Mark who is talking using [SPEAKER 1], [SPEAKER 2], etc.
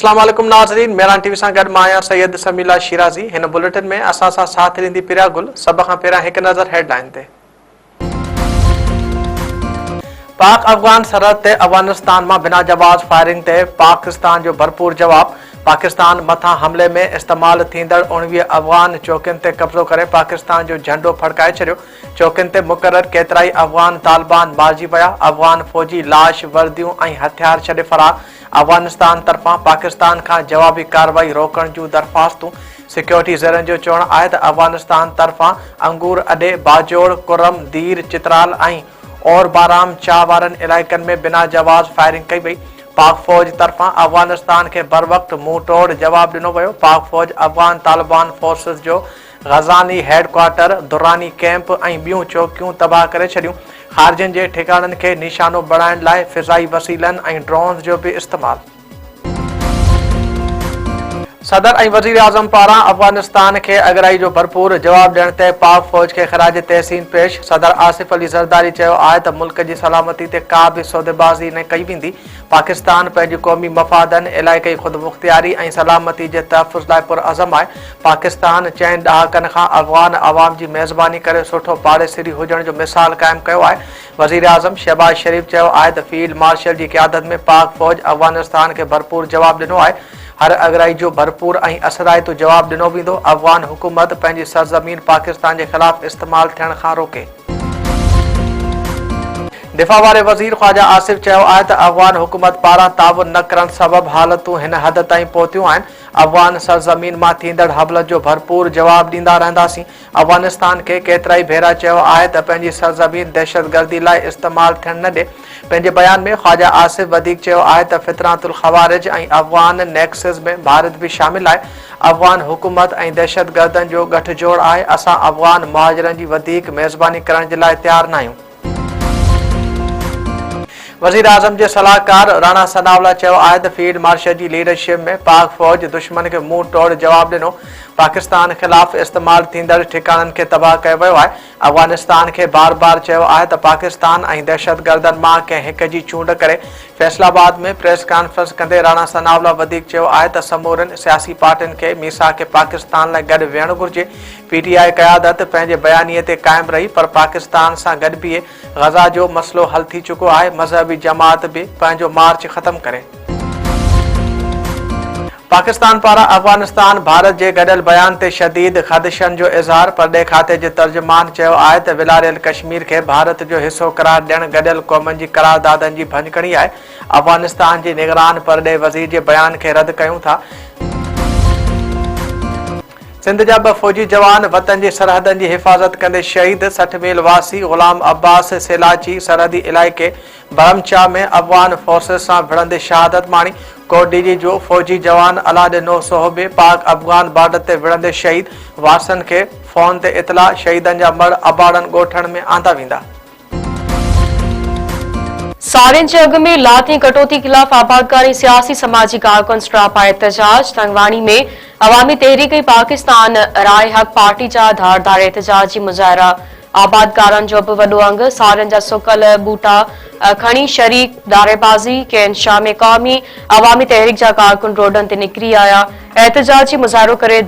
[SPEAKER 1] अस्सलाम वालेकुम नाज़रीन, मेरान टीवी सां गॾु मां आहियां सैयद समीला शिराज़ी। हिन बुलेटिन में असां सां साथ ॾींदी पिरिया गुल। सभ खां पहिरियां हिकु नज़र हेडलाइन ते। पाक अफ़गान सरहद ते अफ़गानिस्तान मां बिना जवाब फायरिंग ते पाकिस्तान जो भरपूर जवाब। पाकिस्तान मथां हमले में इस्तेमाल थींदड़ 19 अफ़गान चौकियुनि ते कब्ज़ो करे पाकिस्तान जो झंडो फड़काए छॾियो। चौकियुनि ते मुक़रर केतिराई अफ़गान तालिबान मारिजी विया। अफ़गान फ़ौजी लाश, वर्दियूं ऐं हथियार छॾे फरार। अफ़गानिस्तान तरफ़ां पाकिस्तान खां जवाबी कार्रवाई रोकण जूं दरख़्वास्तूं। सिक्योरिटी ज़रनि जो चवणु आहे त अफ़गानिस्तान तरफ़ां अंगूर अॾे, बाजोड़, कुरम, दीर, चित्राल ऐं और बाराम चाह वारनि इलाइक़नि में बिना जवाब फायरिंग कई वई। पाक फ़ौज तरफ़ां अफ़गानिस्तान खे बर वक़्तु मुंहुं तोड़ जवाब ॾिनो वियो। पाक फ़ौज अफ़गान तालिबान फोर्सिस जो ग़ज़ानी हेडक्वार्टर, दुरानी कैंप ऐं ॿियूं चौकियूं तबाह करे छॾियूं। ख़ारजियुनि जे ठिकाणनि खे निशानो बणाइण लाइ फ़िज़ाई वसीलनि ऐं ड्रोन्स जो बि इस्तेमालु। सदर ऐं वज़ीर आज़म पारां अफ़गानिस्तान खे अगराई जो भरपूर जवाब ॾियण ते पाक फ़ौज खे ख़राज तहसीन पेश। सदर आसिफ अली ज़रदारी चयो आहे त मुल्क जी सलामती ते का बि सौदेबाज़ी न कई वेंदी। पाकिस्तान पंहिंजी क़ौमी मफ़ादनि, इलाइक़ी ख़ुदमुख़्तियारी ऐं सलामती जे तहफ़ुज़ लाइ पुरअज़म आहे। पाकिस्तान चइनि ॾहाकनि खां अफ़गान अवाम जी मेज़बानी करे सुठो पाड़ेसिरी हुजण जो मिसाल क़ाइमु कयो आहे। वज़ीर आज़म शहबाज शरीफ़ चयो आहे त फील्ड मार्शल जी क़यादत में पाक फ़ौज अफ़गानिस्तान खे भरपूर जवाब ॾिनो आहे। हर अगराई जो भरपूर ऐं असराइतो जवाब ॾिनो वेंदो। अफ़गान हुकूमत पंहिंजी सरज़मीन पाकिस्तान जे ख़िलाफ़ इस्तेमालु थियण खां रोके। दिफ़ा वारे वज़ीर ख़्वाजा आसिफ चयो आहे त अफ़गान हुकूमत पारां ताउन न करण सबबि हालतूं हिन हद ताईं पहुतियूं आहिनि। अफ़गान सरज़मीन मां थींदड़ हमले जो भरपूर जवाब ॾींदा रहंदासीं। अफ़गानिस्तान खे केतिराई भेरा चयो आहे त पंहिंजी सरज़मीन दहशतगर्दी लाइ इस्तेमालु थियण न ॾे। पंहिंजे बयान में ख़्वाजा आसिफ वधीक चयो आहे त फितरातुल ख़वारिज ऐं अफ़गान नेक्सिस में भारत बि शामिल आहे। अफ़गान हुकूमत ऐं दहशतगर्दनि जो गठजोड़ आहे। असां अफ़गान मुहाजिरनि जी वधीक मेज़बानी करण जे लाइ तयारु न आहियूं। वज़ीर आज़म जे सलाहकार राणा सनावला चयो आहे त फील्ड मार्शल जी लीडरशिप में पाक फ़ौज दुश्मन खे मुंहुं तोड़ जवाब ॾिनो। पाकिस्तान ख़िलाफ़ इस्तेमालु थींदड़ ठिकाणनि खे तबाह कयो वियो आहे। अफ़गानिस्तान खे बार बार चयो आहे त पाकिस्तान ऐं दहशतगर्दनि मां कंहिं हिक जी चूंड करे। फैसलाबाद में प्रेस कॉन्फ्रेंस कंदे राणा सनावला वधीक चयो आहे त समूरनि सियासी पार्टियुनि खे मीसाक पाकिस्तान लाइ गॾु विहणु घुरिजे। PTI क़यादत पंहिंजे बयानीअ ते क़ाइमु रही पर पाकिस्तान सां गॾु बीहे। ग़ज़ा जो मसइलो हल थी चुको आहे। मज़हबी जमात बि पंहिंजो मार्च ख़तमु करे। पाकिस्तान पारां अफ़गानिस्तान भारत जे गॾियल बयान ते शदीद ख़दशनि जो इज़हार। परॾे खाते जे तर्जुमान चयो आहे त विलारियल कश्मीर खे भारत जो हिसो करार ॾियणु गॾियल क़ौमनि जी करारदादनि जी भञकड़ी आहे। अफ़गानिस्तान जे निगरान परॾे वज़ीर जे बयान खे रद्द कयूं था। सिंध जा 2 फ़ौजी जवान वतन जी सरहदनि जी हिफ़ाज़त कंदे शहीद। 60 मील वासी ग़ुलाम अब्बास सेलाची सरहदी इलाइक़े बरमचा में अफ़गान फोर्सिस सां विढ़ंदे शहादत माणी। कोटडीजी जो फ़ौजी जवान अलादिनो सोहबे पाक अफ़गान बॉर्डर ते विढ़ंदे शहीद। वारसनि खे फ़ोन ते इतला। शहीदनि जा मड़ अबाड़नि ॻोठनि में आंदा वेंदा।
[SPEAKER 2] साड़ियुनि जे अघ में लाती कटौती खिलाफ आबादकारी सियासी समाजी कारकुन स्ट्रापा एहतजाज। तंगवाणी में अवामी तहरीक पाकिस्तान राय हक़ पार्टी जा धारदार एहतजाजी मुज़ाहिरा। आबादकारनि जो बि वॾो अंग साड़ियुनि जा सुकल बूटा खणी शरीक नारेबाज़ी कयनि। शाम क़ौमी अवामी तहरीक जा कारकुन रोडनि ते निकिरी आया। एहतजाजी मुज़ाहिरो करे